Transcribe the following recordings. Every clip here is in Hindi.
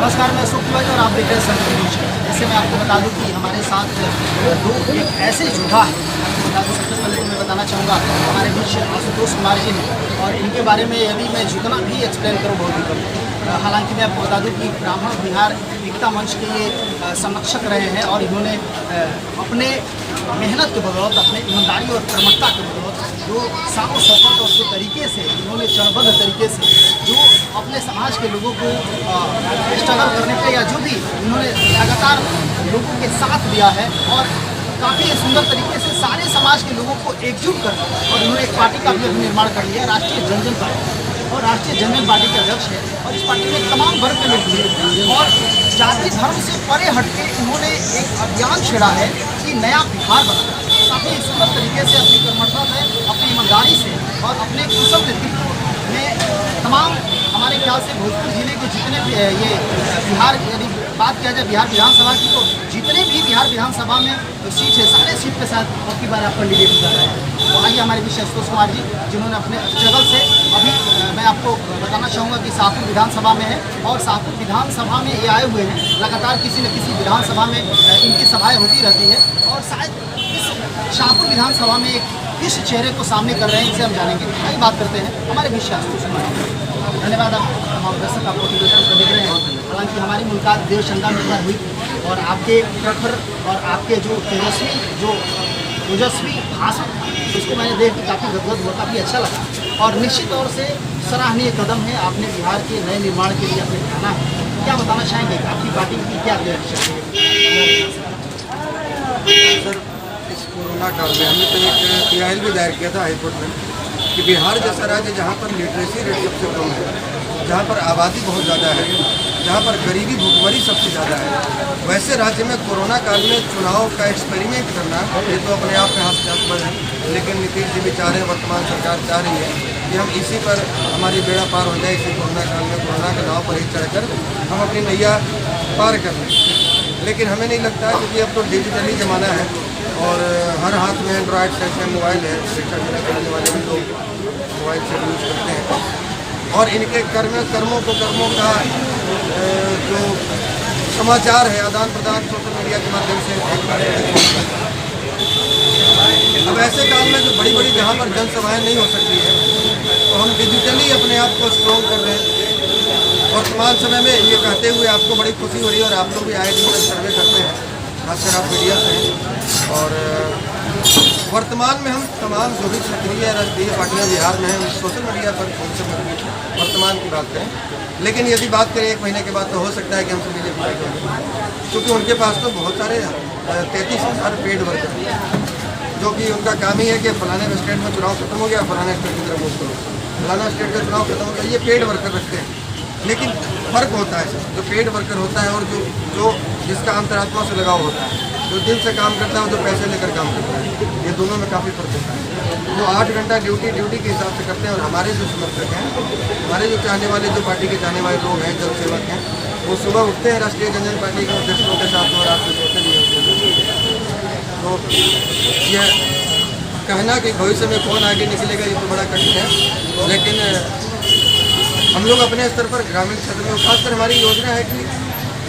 नमस्कार, मैं अशोक तिवारी और आप देख रहे हैं संत न्यूज। जैसे मैं आपको बता दूं कि हमारे साथ दो एक ऐसे योद्धा हैं। आपको बता दूं, सबसे पहले तो मैं बताना चाहूँगा हमारे बीच आशुतोष कुमार जी हैं और इनके बारे में यदि मैं जितना भी एक्सप्लेन करूँ बहुत ही कम। हालांकि मैं आपको बता दूं कि ब्राह्मण बिहार एकता मंच के ये संरक्षक रहे हैं और इन्होंने अपने मेहनत के बदौलत, अपने ईमानदारी और कर्मठता के बदौलत जो साफ शौकत और जो तरीके से इन्होंने चरणबद्ध तरीके से जो अपने समाज के लोगों को स्ट्रगल करने पे या जो भी इन्होंने लगातार लोगों के साथ दिया है और काफ़ी सुंदर तरीके से सारे समाज के लोगों को एकजुट कर और इन्होंने एक पार्टी का भी निर्माण कर लिया, राष्ट्रीय जनजन पार्टी। और राष्ट्रीय जनजन पार्टी के अध्यक्ष है और इस पार्टी में तमाम वर्ग के लोग जुड़े और जाति धर्म से परे हटके इन्होंने एक अभियान छेड़ा है कि नया बिहार बनाना। काफ़ी सुंदर तरीके से अपनी कर्मठता से, अपनी ईमानदारी से और अपने कुशल नेतृत्व में तमाम हमारे ख्याल से भोजपुर जिले के जितने भी ये बिहार, यदि बात किया जाए बिहार विधानसभा की, तो जितने भी बिहार विधानसभा में सीट है सारे सीट के साथ अब की बार आप कैंडिडेट कर रहे हैं। तो आइए हमारे बीच आशुतोष कुमार जी, जिन्होंने अपने स्ट्रगल से अभी मैं आपको बताना चाहूँगा कि शाहपुर विधानसभा में है और शाहपुर विधानसभा में ये आए हुए हैं। लगातार किसी न किसी विधानसभा में इनकी सभाएँ होती रहती है और शायद इस शाहपुर विधानसभा में एक किस चेहरे को सामने कर रहे हैं इसे हम जानेंगे। आइए बात करते हैं हमारे बीच आशुतोष कुमार जी। धन्यवाद। आप हमारे दर्शक आपको देख रहे हैं। हालांकि हमारी मुलाकात देवचंदा में हुई और आपके प्रखर और आपके जो ओजस्वी भाषण उसको मैंने देख के काफ़ी गदगद हुआ, काफ़ी अच्छा लगा और निश्चित तौर से सराहनीय कदम है। आपने बिहार के नए निर्माण के लिए अपने ठाना है। क्या बताना चाहेंगे कि आपकी पार्टी की क्या डायरेक्शन है? सर, इस कोरोना काल में हमने तो एक पीआईएल भी दायर किया था हाईकोर्ट में कि बिहार जैसा राज्य जहाँ पर लिटरेसी रेट सबसे कम है, जहाँ पर आबादी बहुत ज़्यादा है, जहाँ पर गरीबी भुखमरी सबसे ज़्यादा है, वैसे राज्य में कोरोना काल में चुनाव का एक्सपेरिमेंट करना ये तो अपने आप में हास्यास्पद है। लेकिन नीतीश जी भी चाह रहे हैं, वर्तमान सरकार चाह रही है कि हम इसी पर हमारी बेड़ा पार हो जाए, इसी कोरोना काल में कोरोना के नाव पर ही चढ़कर हम अपनी नैया पार कर लें। लेकिन हमें नहीं लगता क्योंकि अब तो डिजिटली ज़माना है और हर हाथ में एंड्रॉयड सेट है, मोबाइल है, शिक्षा करने वाले भी लोग मोबाइल से यूज करते हैं और इनके कर्मों का जो समाचार है आदान प्रदान सोशल मीडिया के माध्यम से। अब ऐसे काल में जो बड़ी बड़ी जहाँ पर जनसभाएँ नहीं हो सकती है तो हम डिजिटली अपने आप को स्ट्रॉन्ग कर रहे हैं। वर्तमान समय में ये कहते हुए आपको बड़ी खुशी हो रही है और आप लोग भी आए दिन सर्वे करते हैं, खासकर आप मीडिया से हैं। और वर्तमान में हम तमाम जो भी सक्रिय राजकीय पार्टियाँ बिहार में हैं सोशल मीडिया पर उनसे वर्तमान की बात करें। लेकिन यदि बात करें 1 महीने के बाद तो हो सकता है कि हमसे बीजेपी पार्टी होगी, क्योंकि उनके पास तो बहुत सारे 33,000 पेड वर्कर जो कि उनका काम ही है कि फलाने स्टेट में चुनाव खत्म हो गया, फलाने स्टेट की तरफ मूव करो, फलाना स्टेट का चुनाव खत्म हो गया, ये पेड वर्कर रखते हैं। लेकिन फ़र्क होता है सर, जो पेड वर्कर होता है और जो जिसका अंतरात्मा से लगाव होता है, जो दिल से काम करता है और जो पैसे लेकर काम करता है, ये दोनों में काफ़ी फ़र्क होता है। जो 8 घंटा ड्यूटी के हिसाब से करते हैं और हमारे जो समर्थक हैं, हमारे जो चाहने वाले, जो पार्टी के चाहने वाले लोग हैं, जन सेवक हैं, वो सुबह उठते हैं राष्ट्रीय जनजन पार्टी के अध्यक्षों के साथ और रात को सोते भी हैं। तो ये कहना कि भविष्य में कौन आगे निकलेगा ये तो बड़ा कठिन है। लेकिन हम लोग अपने स्तर पर ग्रामीण क्षेत्र में खासकर हमारी योजना है कि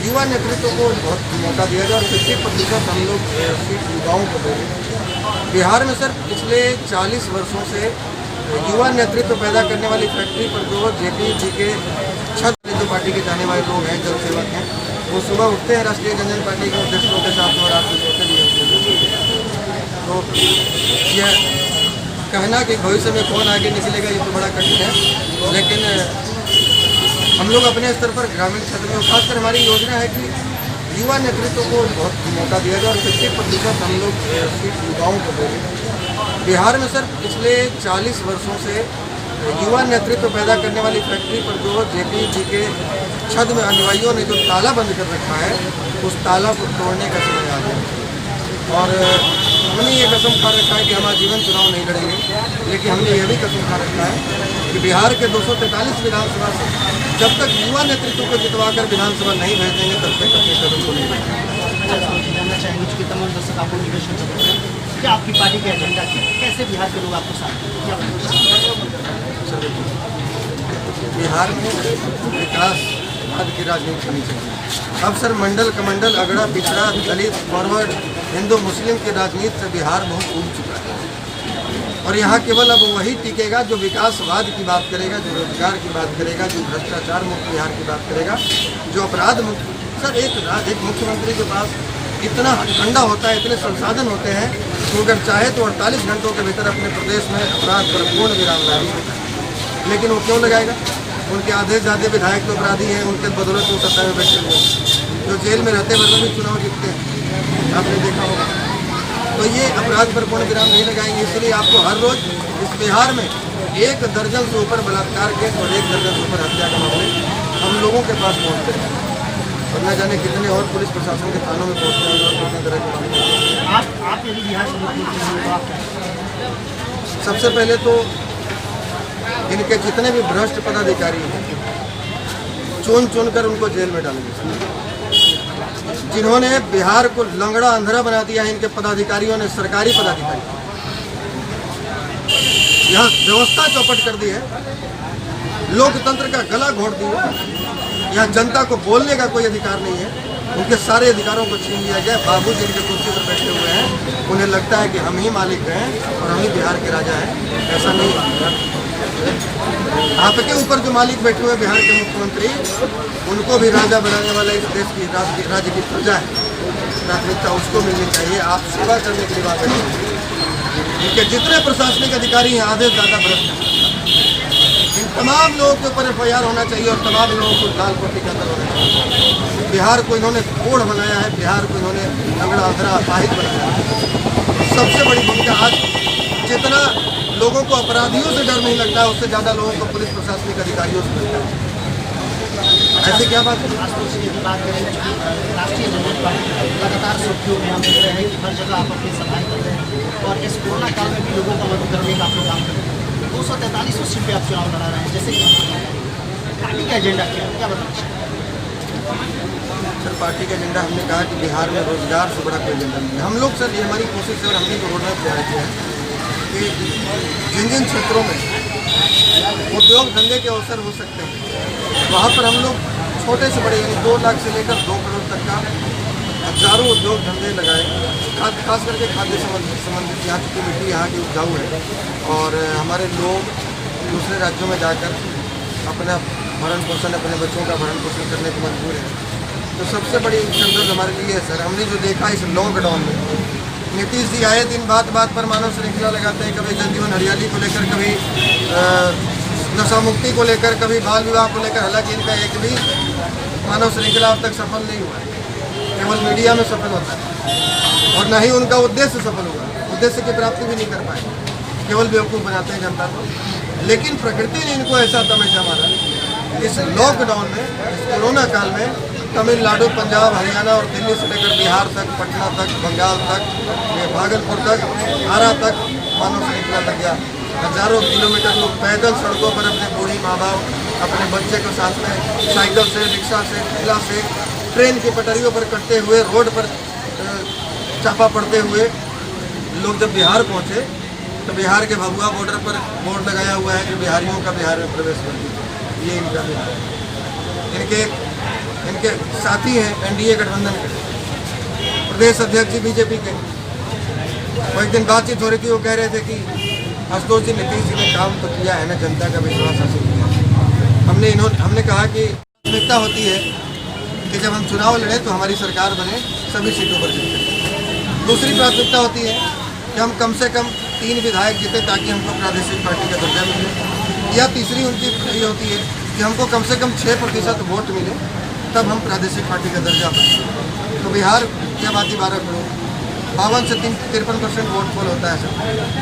युवा नेतृत्व को बहुत मौका दिया जाए और 50% हम लोग सीट युवाओं को देंगे। बिहार में सर पिछले 40 वर्षों से युवा नेतृत्व पैदा करने वाली फैक्ट्री पर जो जेपी जी के छत जो पार्टी के जाने वाले लोग हैं, जन सेवक हैं, वो सुबह उठते हैं राष्ट्रीय जनजन पार्टी के अध्यक्षों के साथ और रात को सोते भी हैं। तो ये कहना कि भविष्य में कौन आगे निकलेगा ये तो बड़ा कठिन है। लेकिन हम लोग अपने स्तर पर ग्रामीण क्षेत्र में खासकर हमारी योजना है कि युवा नेतृत्व को बहुत मौका दिया जाए और 50% हम लोग सीट युवाओं को देंगे। बिहार में सर पिछले 40 वर्षों से युवा नेतृत्व पैदा करने वाली फैक्ट्री पर जो जेपी जी के छद में अनुयायियों ने जो ताला बंद कर रखा है, उस ताला को तोड़ने का समय आ गया। और हमने ये कसम खा रखा है कि हम आजीवन चुनाव नहीं लड़ेंगे। लेकिन हमने ये भी कसम खा रखा है कि बिहार के 243 विधानसभा से जब तक युवा नेतृत्व को जितवाकर विधानसभा नहीं भेजेंगे तब तक अपने कदम को नहीं बढ़ेंगे। जानना चाहेंगे कि तमाम दर्शक आपको निवेदन करते हैं क्या आपकी पार्टी का एजेंडा क्या है, कैसे बिहार के लोग आपको साथ दें? बिहार में विकास राष्ट्रवाद की राजनीति होनी चाहिए। अब सर मंडल कमंडल, अगड़ा पिछड़ा, दलित, फॉरवर्ड, हिंदू मुस्लिम की राजनीति से बिहार बहुत ऊब चुका है और यहाँ केवल अब वही टिकेगा जो विकासवाद की बात करेगा, जो रोजगार की बात करेगा, जो भ्रष्टाचार मुक्त बिहार की बात करेगा, जो अपराध मुक्त। सर एक मुख्यमंत्री के पास इतना ठंडा होता है, इतने संसाधन होते हैं तो अगर चाहे तो 48 घंटों के भीतर अपने प्रदेश में अपराध पर पूर्ण विराम लगा सकता है। लेकिन वो क्यों लगाएगा? उनके आधे से ज़्यादा विधायक तो अपराधी हैं, उनके बदौलत वो सत्ता में बैठे हुए हैं, जो जेल में रहते हुए भी चुनाव जीतते हैं, आपने देखा होगा। तो ये अपराध पर पूर्ण विराम नहीं लगाएंगे, इसलिए आपको हर रोज़ इस बिहार में 1 दर्जन से ऊपर बलात्कार केस और 1 दर्जन से ऊपर हत्या के मामले हम लोगों के पास पहुँचते हैं और न जाने कितने और पुलिस प्रशासन के थानों में पहुँचते हैं और कितने तरह के मामले। आप यदि बिहार से मुख्यमंत्री हैं तो आप क्या? सबसे पहले तो इनके जितने भी भ्रष्ट पदाधिकारी हैं चुन कर उनको जेल में डालेंगे। जिन्होंने बिहार को लंगड़ा अंधेरा बना दिया है, इनके पदाधिकारियों ने, सरकारी पदाधिकारी, यहाँ व्यवस्था चौपट कर दी है, लोकतंत्र का गला घोट दिया। यहाँ जनता को बोलने का कोई अधिकार नहीं है, उनके सारे अधिकारों को छीन लिया गया। बाबू जिनके कुर्सी पर बैठे हुए हैं उन्हें लगता है कि हम ही मालिक हैं और हम ही बिहार के राजा हैं। ऐसा नहीं है। आपके ऊपर जो मालिक बैठे हुए बिहार के मुख्यमंत्री, उनको भी राजा बनाने वाला इस देश की राज्य की प्रजा है, प्राथमिकता उसको मिलनी चाहिए। आप सेवा करने के लिए बात करें। इनके जितने प्रशासनिक अधिकारी हैं आधे से ज़्यादा भ्रष्ट हैं। इन तमाम लोगों के ऊपर FIR होना चाहिए और तमाम लोगों को लाल पट्टी का अंदर होना चाहिए। बिहार को इन्होंने कोढ़ बनाया है, बिहार को इन्होंने लंगड़ा अंधेरा अपाहिज बनाया है। सबसे बड़ी भूमिका आज जितना लोगों को अपराधियों से डर नहीं लगता है, उससे ज़्यादा लोगों को पुलिस प्रशासनिक अधिकारियों से लगता है। ऐसे क्या बात है? बात करें राष्ट्रीय जनता पार्टी लगातार सुर्खियों में हम देख रहे हैं कि हर जगह आप अपनी सभाएं कर रहे हैं और इस कोरोना काल में भी लोगों का मदद करने का आप लोग काम कर रहे हैं। 243 सीट पे आप चुनाव लड़ा रहे हैं, जैसे पार्टी का एजेंडा क्या बताना चाहिए? सर पार्टी का एजेंडा हमने कहा कि बिहार में रोजगार से बड़ा कोई एजेंडा नहीं है। हम लोग सर ये हमारी कोशिश है और हमने जो रोड मैप तैयार किया है कि जिन क्षेत्रों में उद्योग धंधे के अवसर हो सकते हैं वहाँ पर हम लोग छोटे से बड़े यानी 2 लाख से लेकर 2 करोड़ तक का हजारों उद्योग धंधे लगाए। खास करके खाद्य संबंधित, यहाँ की मिट्टी यहाँ की उपजाऊ है और हमारे लोग दूसरे राज्यों में जाकर अपना भरण पोषण, अपने बच्चों का भरण पोषण करने को मजबूर है। तो सबसे बड़ी संदर्भ हमारे लिए है सर, हमने जो देखा इस लॉकडाउन में, नीतीश जी आए दिन बात पर मानव श्रृंखला लगाते हैं, कभी जल जीवन हरियाली को लेकर, कभी नशा मुक्ति को लेकर, कभी बाल विवाह को लेकर। हालांकि इनका एक भी मानव श्रृंखला अब तक सफल नहीं हुआ है, केवल मीडिया में सफल होता है और न ही उनका उद्देश्य सफल हुआ, उद्देश्य की प्राप्ति भी नहीं कर पाए, केवल बेवकूफ़ बनाते हैं जनता को। लेकिन प्रकृति ने इनको ऐसा तमंचा मारा इस लॉकडाउन में, इस कोरोना काल में तमिलनाडु, पंजाब, हरियाणा और दिल्ली से लेकर बिहार तक, पटना तक, बंगाल तक, भागलपुर तक, आरा तक मानव श्रृंखला लग गया। हजारों किलोमीटर लोग पैदल सड़कों पर अपने बूढ़ी माँ बाप अपने बच्चे को साथ में साइकिल से, रिक्शा से, ठेला से, ट्रेन की पटरियों पर कटते हुए, रोड पर चापा पड़ते हुए लोग जब बिहार पहुँचे तो बिहार के भभुआ बॉर्डर पर बोर्ड लगाया हुआ है कि बिहारियों का बिहार में प्रवेश कर दिया। ये इनका बिहार है। इनके साथी हैं NDA गठबंधन के प्रदेश अध्यक्ष जी BJP के। वो एक दिन बातचीत हो रही थी, वो कह रहे थे कि आशुतोष जी, नीतीश जी ने काम तो किया है ना, जनता का विश्वास हासिल किया। हमने कहा कि प्राथमिकता होती है कि जब हम चुनाव लड़े तो हमारी सरकार बने, सभी सीटों पर जीते। दूसरी प्राथमिकता होती है कि हम कम से कम 3 विधायक जीते ताकि हमको प्रादेशिक पार्टी का दर्जा मिले, या तीसरी उनकी ये होती है कि हमको कम से कम 6% वोट मिले, तब हम प्रादेशिक पार्टी का दर्जा पाएं। तो बिहार क्या बात ही 12 करोड़, 52 से 53% वोट पोल होता है सर।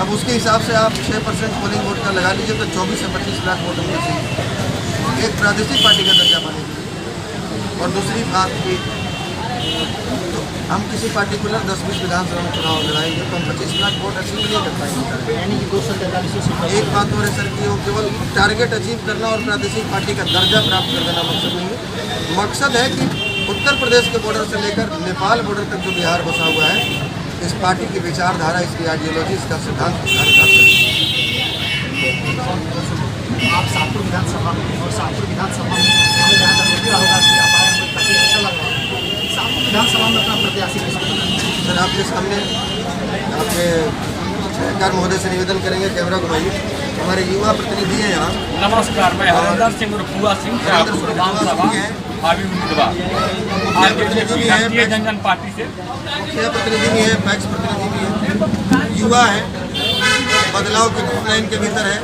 अब उसके हिसाब से आप 6% पोलिंग वोट का लगा लीजिए तो 24 से 25 लाख वोट होंगे चाहिए एक प्रादेशिक पार्टी का दर्जा पाने के लिए। और दूसरी बात की, तो हम किसी पार्टिकुलर 10-20 विधानसभा में चुनाव लड़ाएंगे तो हम 25 लाख वोट अचीव नहीं कर पाएंगे। यानी कि 243 सीट। एक बात और है सर कि वो केवल टारगेट अचीव करना और प्रादेशिक पार्टी का दर्जा प्राप्त कर देना मकसद नहीं है। मकसद है कि उत्तर प्रदेश के बॉर्डर से लेकर नेपाल बॉर्डर तक जो बिहार बसा हुआ है, इस पार्टी की विचारधारा, इसकी आइडियोलॉजी, इसका सिद्धांत आप शाहपुर विधानसभा में, और शाहपुर विधानसभा में हमें जहाँ तक लग रहा होगा कि आप आए हुए काफ़ी अच्छा लग रहा है। शाहपुर विधानसभा में अपना प्रत्याशी किसको? सर आपके सामने आपके सरकार महोदय से निवेदन करेंगे, कैमरा घुमाइए। हमारे युवा प्रतिनिधि हैं यहाँ। नमस्कार, मैं हरिंदर सिंह रुपुआ सिंह शाहपुर विधानसभा भावी उम्मीदवार राष्ट्रीय जनजन पार्टी से। मुखिया प्रतिनिधि भी है, पैक्स प्रतिनिधि भी है, युवा है, बदलाव की भावना इनके भीतर है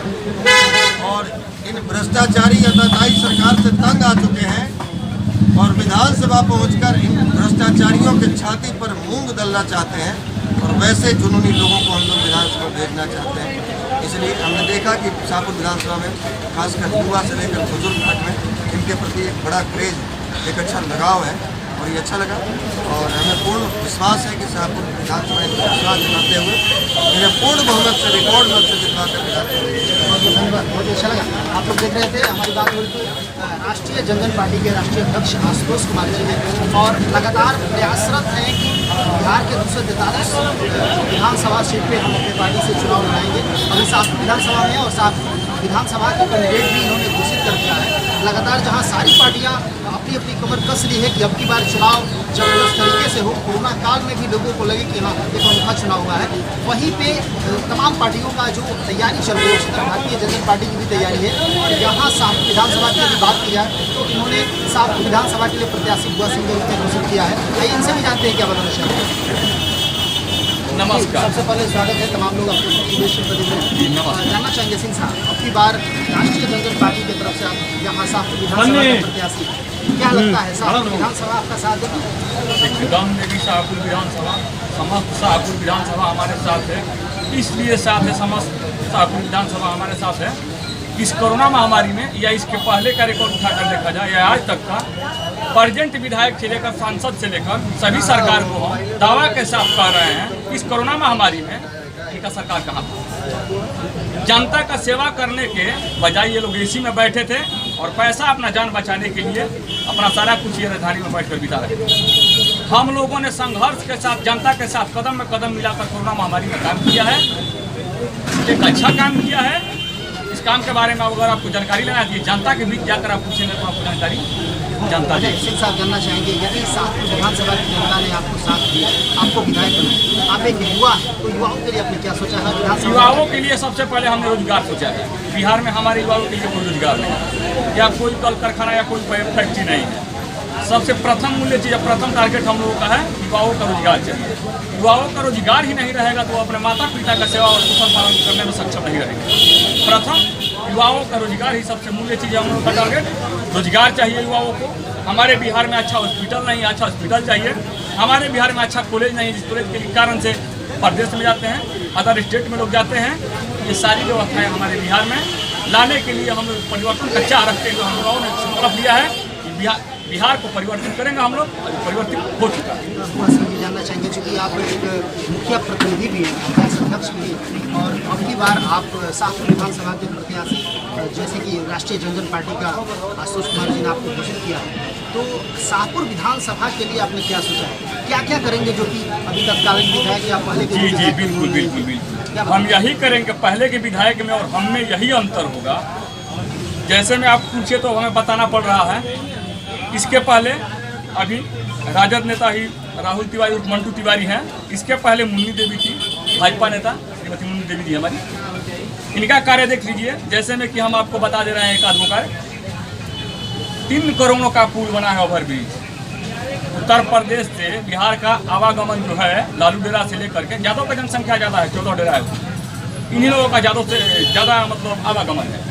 और इन भ्रष्टाचारी अताताई सरकार से तंग आ चुके हैं और विधानसभा पहुंचकर इन भ्रष्टाचारियों के छाती पर मूंग दलना चाहते हैं और वैसे जुनूनी लोगों को हम लोग विधानसभा भेजना चाहते हैं। इसलिए हमने देखा कि शाहपुर विधानसभा में खासकर युवा से लेकर बुजुर्ग तक में इनके प्रति एक बड़ा क्रेज, एक अच्छा लगाव है और ये अच्छा लगा और हमें पूर्ण विश्वास है कि शाहपुर विधानसभा इनका विश्वास जताते हुए इन्हें पूर्ण बहुमत से, रिकॉर्ड मत से जितवा कर धन्यवाद, बहुत अच्छा लगा। आप लोग देख रहे थे, हमारी बात हो रही थी राष्ट्रीय जनजन पार्टी के राष्ट्रीय अध्यक्ष आशुतोष कुमार जी हैं और लगातार प्रयासरत हैं कि बिहार के 243 विधानसभा सीट पे हम अपनी पार्टी से चुनाव लड़ाएंगे। अभी शाहपुर विधानसभा में और शाहपुर विधानसभा के कैंडिडेट भी इन्होंने घोषित कर दिया है। लगातार जहां सारी पार्टियां अपनी अपनी कमर कस ली है कि अब की बार चुनाव जबरदस्त तरीके से हो, कोरोना काल में भी लोगों को लगे कि हाँ एक अनोखा चुनाव हुआ है, वहीं पे तमाम पार्टियों का जो तैयारी चल रही है उसी तरह भारतीय जनता पार्टी की भी तैयारी है। और यहाँ शाहपुर विधानसभा की यदि बात की जाए तो इन्होंने शाहपुर विधानसभा के लिए प्रत्याशी बुआ सिंह ने घोषित किया है। आइए इनसे भी जानते हैं क्या बताना चाहिए। नमस्कार, सबसे पहले स्वागत है तमाम लोग आपके प्रदेश के प्रतिनिधि। जानना चाहेंगे सिंह साहब, अब की बार राष्ट्रीय जनता पार्टी की तरफ से आप यहाँ शाहपुर विधानसभा के प्रत्याशी, क्या लगता है शाहपुर विधानसभा आपका साथ देगी? एकदम मेरी शाहपुर विधानसभा, समस्त शाहपुर विधानसभा हमारे साथ है। इसलिए साथ है, समस्त शाहपुर विधानसभा हमारे साथ है। इस कोरोना महामारी में या इसके पहले का रिकॉर्ड उठाकर देखा जाए या आज तक का, प्रेजेंट विधायक से लेकर सांसद से लेकर सभी सरकार को हम दावा के साथ कह रहे हैं, इस कोरोना महामारी में इनका सरकार कहाँ था? जनता का सेवा करने के बजाय ये लोग एसी में बैठे थे और पैसा अपना जान बचाने के लिए अपना सारा कुछ ये राजधानी में बैठकर बिता रहे थे। हम लोगों ने संघर्ष के साथ, जनता के साथ कदम में कदम मिलाकर कोरोना महामारी में काम किया है, एक अच्छा काम किया है। इस काम के बारे में अगर आपको जानकारी लेना है, जनता के बीच जाकर आप पूछेंगे तो आपको जानकारी जनता जी। सिंह साहब जानना चाहेंगे, यदि शाहपुर विधानसभा की जनता ने आपको साथ दिया, आपको विधायक बनाया, आप एक युवा, तो युवाओं के लिए आपने क्या सोचा है? युवाओं के लिए सबसे पहले हमने रोजगार सोचा है। बिहार में हमारे युवाओं के लिए कोई रोजगार नहीं है, या कोई कल कारखाना या कोई फैक्ट्री नहीं है। सबसे प्रथम मूल्य चीज़, प्रथम टारगेट हम लोगों का है युवाओं का रोजगार चाहिए। युवाओं का रोजगार ही नहीं रहेगा तो अपने माता पिता का सेवा और पोषण पालन करने में सक्षम नहीं रहेंगे। प्रथम युवाओं का रोजगार ही सबसे मूल्य चीज़ है हम लोगों का टारगेट। रोजगार चाहिए युवाओं को। हमारे बिहार में अच्छा हॉस्पिटल नहीं है, अच्छा हॉस्पिटल चाहिए। हमारे बिहार में अच्छा कॉलेज नहीं है, जिस कॉलेज के कारण से प्रदेश में जाते हैं, अदर स्टेट में लोग जाते हैं। ये सारी व्यवस्थाएं हमारे बिहार में लाने के लिए हम लोग परिवर्तन का चाह रखते हैं। हम लोगों ने संकल्प लिया है कि बिहार को परिवर्तित करेंगे हम लोग, और परिवर्तित हो चुका है। जानना चाहेंगे क्योंकि आप एक मुखिया प्रतिनिधि भी हैं, अध्यक्ष भी हैं, और अब की बार आप शाहपुर विधानसभा के प्रत्याशी, जैसे कि राष्ट्रीय जनजन पार्टी का आशुतोष कुमार जी ने आपको घोषित किया है, तो शाहपुर विधानसभा के लिए आपने क्या सोचा है? क्या क्या करेंगे जो कि अभी तत्कालीन विधायक या पहले के? जी बिल्कुल बिल्कुल बिल्कुल, हम यही करेंगे। पहले के विधायक में और हम में यही अंतर होगा। जैसे में आप पूछे तो हमें बताना पड़ रहा है। इसके पहले अभी राजद नेता ही राहुल तिवारी और मंटू तिवारी हैं। इसके पहले मुन्नी देवी थी, भाजपा नेता श्रीमती मुन्नी देवी थी हमारी। इनका कार्य देख लीजिए। जैसे में कि हम आपको बता दे रहे हैं, एक आदमी का 3 करोड़ों का पुल बना है, ओवरब्रिज। उत्तर प्रदेश से बिहार का आवागमन जो है लालू डेरा से लेकर के, यादव का जनसंख्या ज़्यादा है, 14 डेरा है, इन्हीं लोगों का यादव से ज़्यादा मतलब आवागमन है।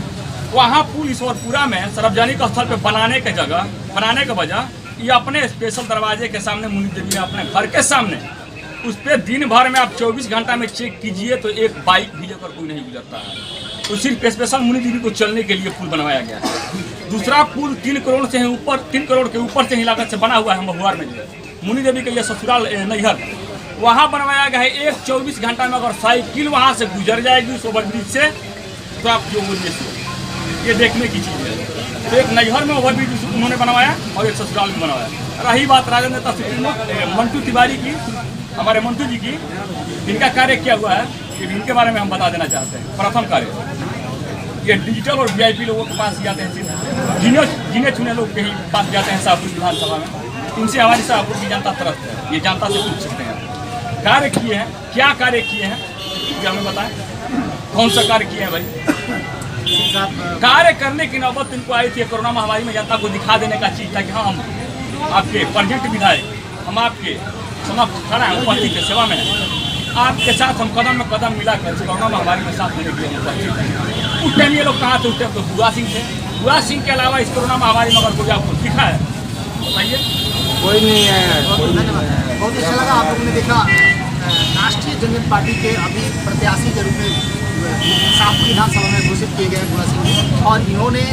वहाँ पुल ईश्वरपुरा में सार्वजनिक स्थल पे बनाने के बजाय ये अपने स्पेशल दरवाजे के सामने, मुन्नी देवी ने अपने घर के सामने, उस पर दिन भर में आप 24 घंटा में चेक कीजिए तो एक बाइक भी लेकर कोई नहीं गुजरता है। तो सिर्फ स्पेशल मुन्नी देवी को चलने के लिए पुल बनवाया गया है। दूसरा पुल 3 करोड़ से ऊपर, 3 करोड़ के ऊपर से ही लागत से बना हुआ है महुआर में, मुन्नी देवी के लिए ससुराल नैहर, वहाँ बनवाया गया है। एक 24 घंटा में अगर साइकिल वहाँ से गुजर जाएगी उस ओवरब्रिज से, तो आप जो बोलिए ये देखने की चीज़ है। तो एक नैहर में ओवरब्रिज उन्होंने बनवाया और एक ससुराल में बनवाया। रही बात राजद नेता मंटू तिवारी की, हमारे मंटू जी की, इनका कार्य क्या हुआ है, कि इनके बारे में हम बता देना चाहते हैं। प्रथम कार्य ये डिजिटल और वीआईपी लोगों के पास जाते हैं सीधे, गिने चुने लोग के ही पास जाते हैं शाहपुर विधानसभा में। इनसे हमारी शाहपुर की जनता तरफ है, ये जनता से पूछ सकते हैं। कार्य किए हैं, क्या कार्य किए हैं ये हमें बताएं, कौन सा कार्य किए हैं भाई? कार्य करने की नौबत इनको आई थी कोरोना महामारी में, जनता को दिखा देने का चीज़ था कि हाँ हम आपके प्रेजेंट विधायक, हम आपके समाप्त खड़ा है, उपस्थित के सेवा में है, आपके साथ हम कदम में कदम मिला कर कोरोना महामारी में साथ देने के लिए उपस्थित हैं। उस टाइम ये लोग कहाँ थे? उस टाइम तो बुआ सिंह थे। बुआ सिंह के अलावा इस कोरोना महामारी में अगर कोई आपको दिखा है बताइए? कोई नहीं है। धन्यवाद, बहुत अच्छा लगा। आप लोगों ने देखा राष्ट्रीय जनता पार्टी के अभी प्रत्याशी के रूप में शाहपुर विधानसभा में घोषित किए गए बुआ सिंह, और इन्होंने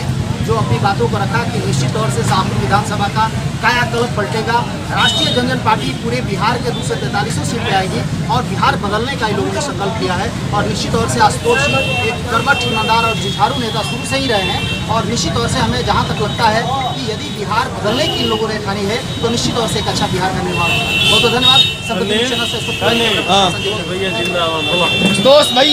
जो अपनी बातों को रखा कि निश्चित तौर से शाहपुर विधानसभा का कायाकल्प पलटेगा। राष्ट्रीय जनता पार्टी पूरे बिहार के 243 सीट पे आएगी और बिहार बदलने का इन लोगों ने संकल्प लिया है। और निश्चित तौर से आशुतोष सिंह एक कर्मठ ईमानदार और जुझारू नेता शुरू से ही रहे हैं, और निश्चित तौर से हमें जहाँ तक लगता है कि यदि बिहार बदलने की इन लोगों ने ठानी है तो निश्चित तौर से एक अच्छा बिहार का निर्माण होगा। बहुत बहुत धन्यवाद। दोस्त भाई